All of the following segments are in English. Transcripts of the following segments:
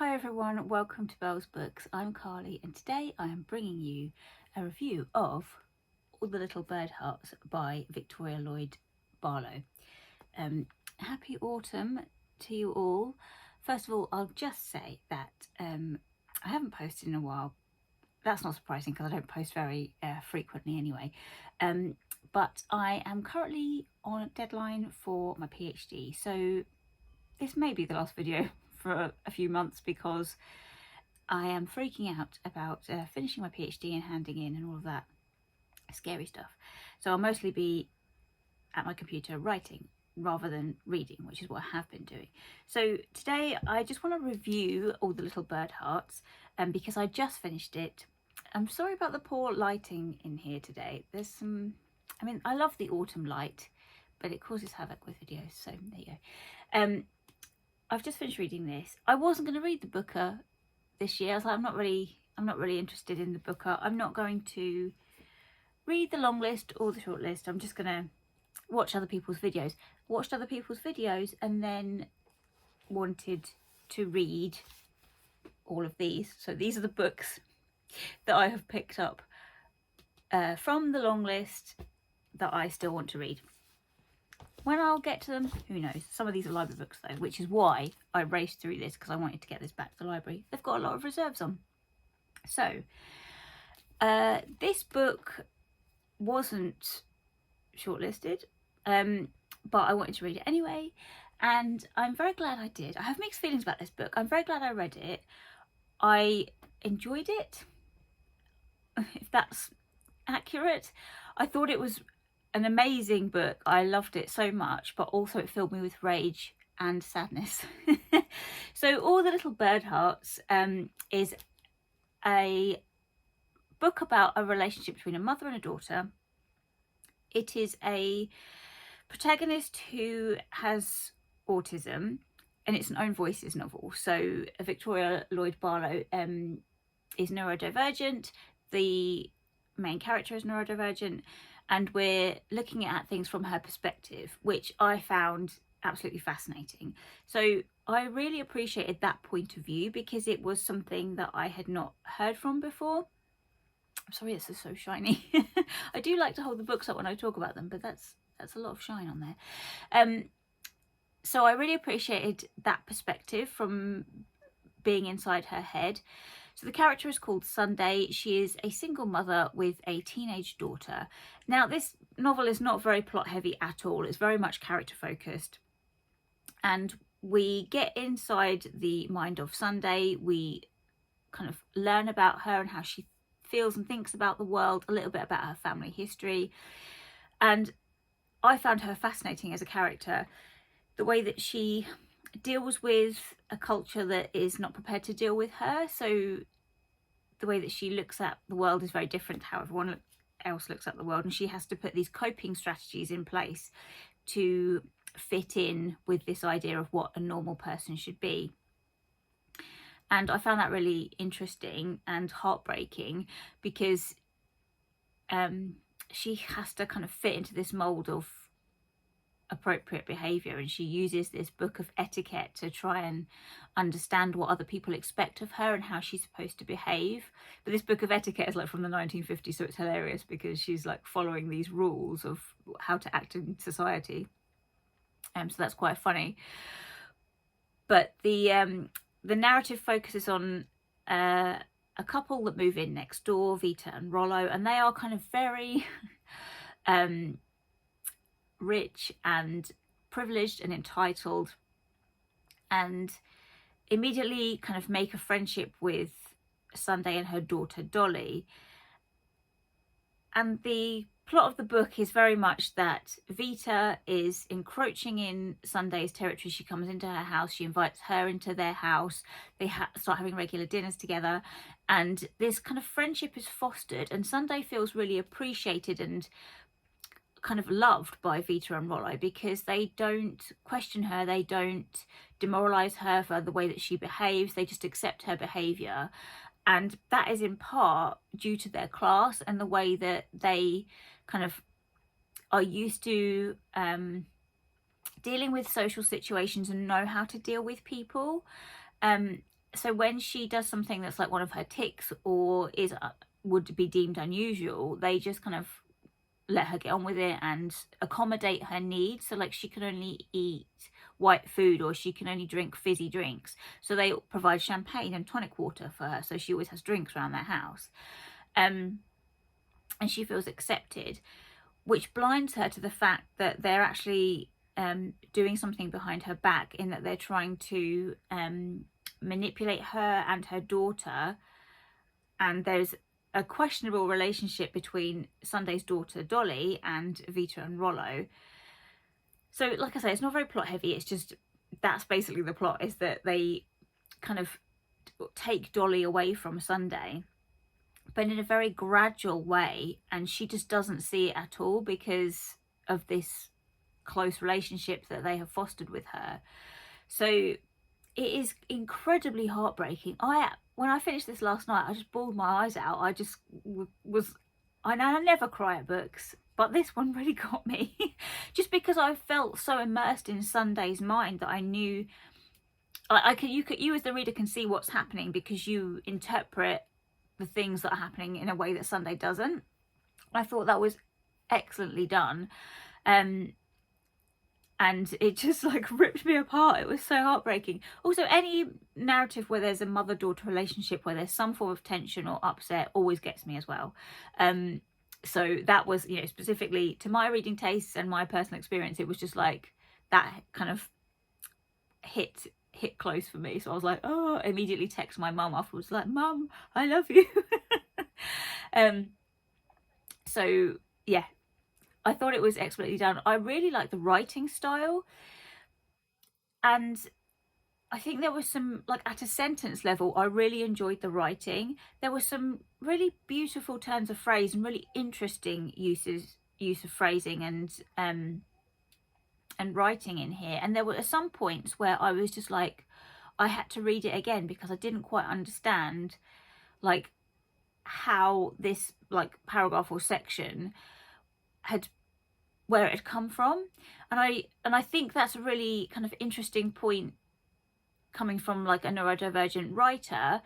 Hi everyone, welcome to Belle's Books. I'm Carly and today I am bringing you a review of All the Little Bird Hearts by Viktoria Lloyd Barlow. Happy autumn to you all. First of all, I'll just say that I haven't posted in a while. That's not surprising because I don't post very frequently anyway. But I am currently on a deadline for my PhD, so this may be the last video for a few months because I am freaking out about finishing my PhD and handing in and all of that scary stuff. So I'll mostly be at my computer writing rather than reading, which is what I have been doing. So today I just want to review All the Little Bird Hearts because I just finished it. I'm sorry about the poor lighting in here today. There's some, I mean, I love the autumn light, but it causes havoc with videos, so there you go. I've just finished reading this. I wasn't going to read the Booker this year. I was like, I'm not really interested in the Booker. I'm not going to read the long list or the short list. I'm just going to watch other people's videos. Watched other people's videos and then wanted to read all of these. So these are the books that I have picked up from the long list that I still want to read. When I'll get to them, who knows? Some of these are library books though, which is why I raced through this because I wanted to get this back to the library. They've got a lot of reserves on. So, this book wasn't shortlisted, but I wanted to read it anyway, and I'm very glad I did. I have mixed feelings about this book. I'm very glad I read it. I enjoyed it, if that's accurate. I thought it was an amazing book. I loved it so much, but also it filled me with rage and sadness. So All the Little Bird Hearts is a book about a relationship between a mother and a daughter. It is a protagonist who has autism, and it's an own voices novel. So Viktoria Lloyd Barlow is neurodivergent. The main character is neurodivergent, and we're looking at things from her perspective, which I found absolutely fascinating. So I really appreciated that point of view because it was something that I had not heard from before. I'm sorry, this is so shiny. I do like to hold the books up when I talk about them, but that's a lot of shine on there. So I really appreciated that perspective from being inside her head. So the character is called Sunday. She is a single mother with a teenage daughter. Now, this novel is not very plot heavy at all. It's very much character focused. And we get inside the mind of Sunday. We kind of learn about her and how she feels and thinks about the world, a little bit about her family history. And I found her fascinating as a character. The way that she deals with a culture that is not prepared to deal with her. So the way that she looks at the world is very different to how everyone else looks at the world, and she has to put these coping strategies in place to fit in with this idea of what a normal person should be. And I found that really interesting and heartbreaking because she has to kind of fit into this mold of appropriate behavior, and she uses this book of etiquette to try and understand what other people expect of her and how she's supposed to behave. But this book of etiquette is like from the 1950s, so it's hilarious because she's like following these rules of how to act in society. So that's quite funny. But the narrative focuses on a couple that move in next door, Vita and Rollo, and they are kind of very rich and privileged and entitled, and immediately kind of make a friendship with Sunday and her daughter Dolly. And the plot of the book is very much that Vita is encroaching in Sunday's territory. She comes into her house, she invites her into their house, they start having regular dinners together, and this kind of friendship is fostered, and Sunday feels really appreciated and kind of loved by Vita and Rollo because they don't question her, they don't demoralize her for the way that she behaves, they just accept her behavior. And that is in part due to their class and the way that they kind of are used to dealing with social situations and know how to deal with people. so when she does something that's like one of her tics or is would be deemed unusual, they just kind of let her get on with it and accommodate her needs. So like she can only eat white food or she can only drink fizzy drinks, so they provide champagne and tonic water for her, so she always has drinks around their house. And she feels accepted, which blinds her to the fact that they're actually doing something behind her back, in that they're trying to manipulate her and her daughter. And there's a questionable relationship between Sunday's daughter Dolly and Vita and Rollo. So like I say, it's not very plot heavy, it's just, that's basically the plot, is that they kind of take Dolly away from Sunday, but in a very gradual way, and she just doesn't see it at all because of this close relationship that they have fostered with her. So it is incredibly heartbreaking. When I finished this last night, I just bawled my eyes out. I just was, I never cry at books, but this one really got me just because I felt so immersed in Sunday's mind that I knew you as the reader can see what's happening, because you interpret the things that are happening in a way that Sunday doesn't. I thought that was excellently done. And it just like ripped me apart. It was so heartbreaking. Also, any narrative where there's a mother-daughter relationship where there's some form of tension or upset always gets me as well. So that was, you know, specifically to my reading tastes and my personal experience, it was just like that kind of hit close for me. So I was like, oh, immediately text my mum afterwards, like, Mum, I love you. So yeah, I thought it was expertly done. I really like the writing style, and I think there was some, like at a sentence level, I really enjoyed the writing. There were some really beautiful turns of phrase and really interesting use of phrasing and writing in here. And there were some points where I was just like, I had to read it again because I didn't quite understand like how this like paragraph or section where it had come from. And I think that's a really kind of interesting point coming from like a neurodivergent writer,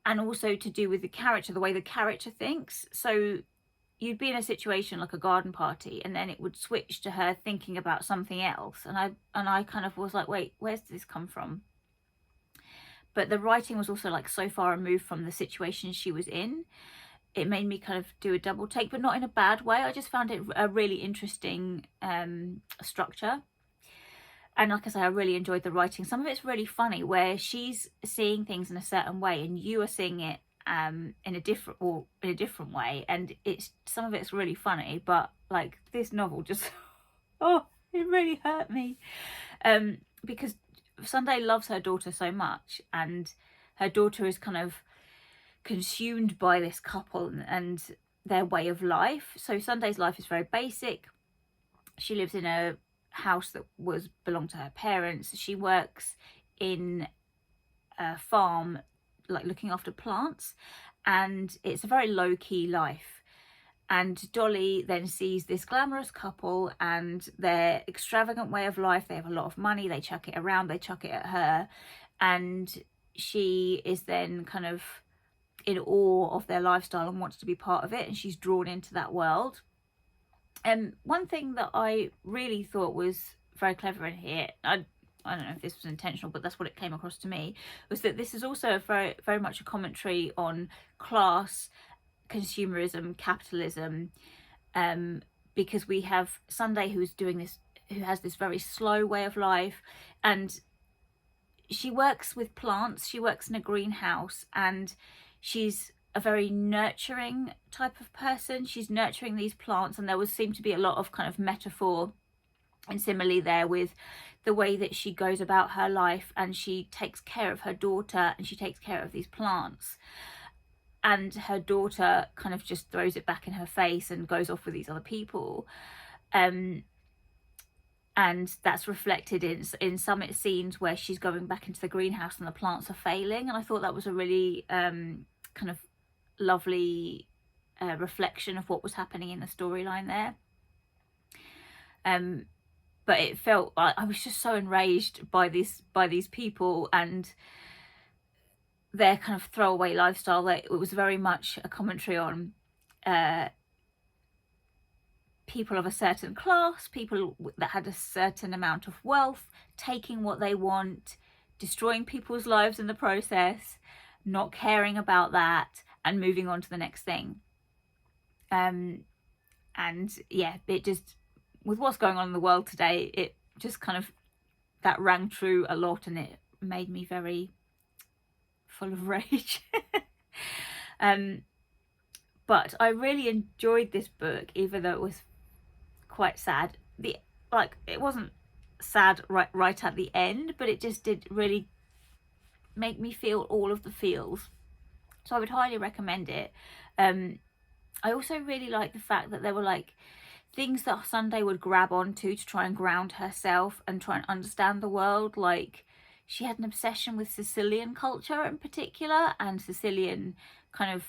and also to do with the character, the way the character thinks. So you'd be in a situation like a garden party, and then it would switch to her thinking about something else, and I kind of was like, wait, where's this come from? But the writing was also like so far removed from the situation she was in, it made me kind of do a double take, but not in a bad way. I just found it a really interesting structure. And like I say, I really enjoyed the writing. Some of it's really funny, where she's seeing things in a certain way and you are seeing it in a different way, and it's, some of it's really funny, but like this novel just oh, it really hurt me, because Sunday loves her daughter so much, and her daughter is kind of consumed by this couple and their way of life. So Sunday's life is very basic. She lives in a house that belonged to her parents. She works in a farm, like looking after plants, and it's a very low-key life. And Dolly then sees this glamorous couple and their extravagant way of life. They have a lot of money, they chuck it around, they chuck it at her, and she is then kind of in awe of their lifestyle and wants to be part of it, and she's drawn into that world. And one thing that I really thought was very clever in here, I don't know if this was intentional, but that's what it came across to me, was that this is also very, very much a commentary on class, consumerism, capitalism, because we have Sunday who has this very slow way of life, and she works with plants. She works in a greenhouse, and she's a very nurturing type of person. She's nurturing these plants, and there would seem to be a lot of kind of metaphor and simile there with the way that she goes about her life, and she takes care of her daughter and she takes care of these plants, and her daughter kind of just throws it back in her face and goes off with these other people, and that's reflected in some scenes where she's going back into the greenhouse and the plants are failing. And I thought that was a really kind of lovely reflection of what was happening in the storyline there. But it felt, I was just so enraged by these people, and their kind of throwaway lifestyle. That it was very much a commentary on people of a certain class, people that had a certain amount of wealth, taking what they want, destroying people's lives in the process, not caring about that, and moving on to the next thing. And yeah, it just, with what's going on in the world today, it just kind of, that rang true a lot, and it made me very full of rage. But I really enjoyed this book, even though it was quite sad. It wasn't sad right at the end, but it just did really make me feel all of the feels. So I would highly recommend it. I also really like the fact that there were like things that Sunday would grab onto to try and ground herself and try and understand the world. Like, she had an obsession with Sicilian culture in particular, and Sicilian kind of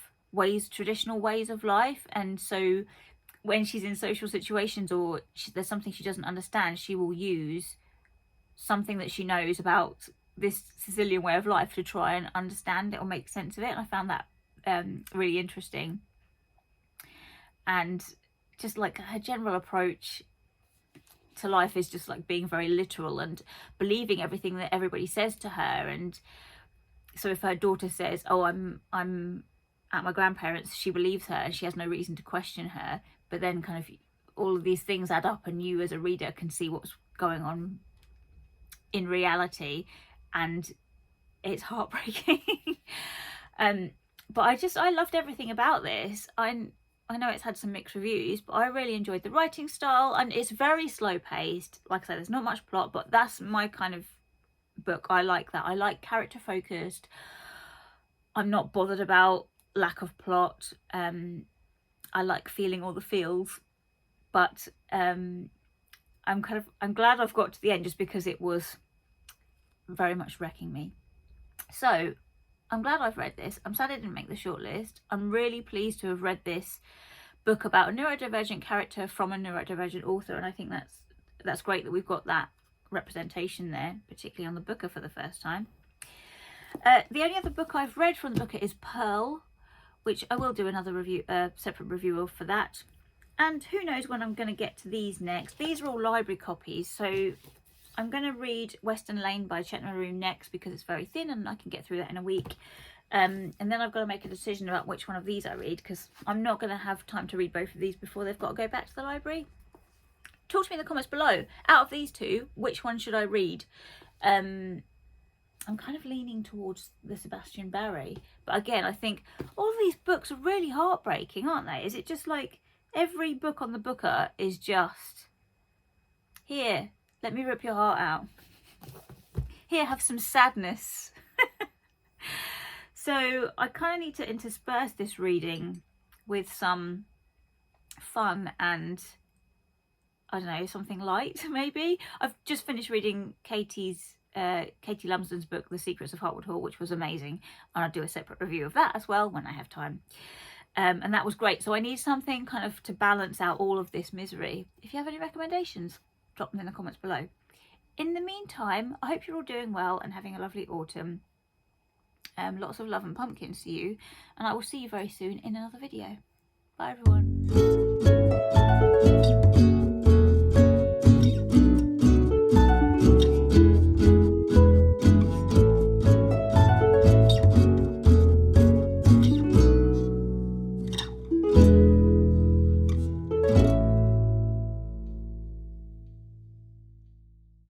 traditional ways of life. And so when she's in social situations, or there's something she doesn't understand, she will use something that she knows about this Sicilian way of life to try and understand it or make sense of it. And I found that really interesting. And just like her general approach to life is just like being very literal and believing everything that everybody says to her. And so if her daughter says, oh, I'm at my grandparents', she believes her and she has no reason to question her. But then kind of all of these things add up, and you as a reader can see what's going on in reality, and it's heartbreaking. But I loved everything about this. I know it's had some mixed reviews, but I really enjoyed the writing style, and it's very slow paced. Like I said, there's not much plot, but that's my kind of book. I like that. I like character focused. I'm not bothered about lack of plot. I like feeling all the feels, but I'm glad I've got to the end, just because it was very much wrecking me. So I'm glad I've read this. I'm sad I didn't make the shortlist. I'm really pleased to have read this book about a neurodivergent character from a neurodivergent author, and I think that's great that we've got that representation there, particularly on the Booker for the first time. The only other book I've read from the Booker is Pearl, which I will do another review, separate review of for that. And who knows when I'm going to get to these next. These are all library copies, so I'm going to read Western Lane by Chetna Maroon next, because it's very thin and I can get through that in a week. And then I've got to make a decision about which one of these I read, because I'm not going to have time to read both of these before they've got to go back to the library. Talk to me in the comments below. Out of these two, which one should I read? I'm kind of leaning towards the Sebastian Barry. But again, I think all of these books are really heartbreaking, aren't they? Is it just like every book on the Booker is just, here, let me rip your heart out. Here, have some sadness. So I kind of need to intersperse this reading with some fun and, I don't know, something light maybe. I've just finished reading Katie Lumsden's book, The Secrets of Hartwood Hall, which was amazing. And I'll do a separate review of that as well when I have time. And that was great. So I need something kind of to balance out all of this misery. If you have any recommendations, drop them in the comments below. In the meantime, I hope you're all doing well and having a lovely autumn. Lots of love and pumpkins to you, and I will see you very soon in another video. Bye everyone.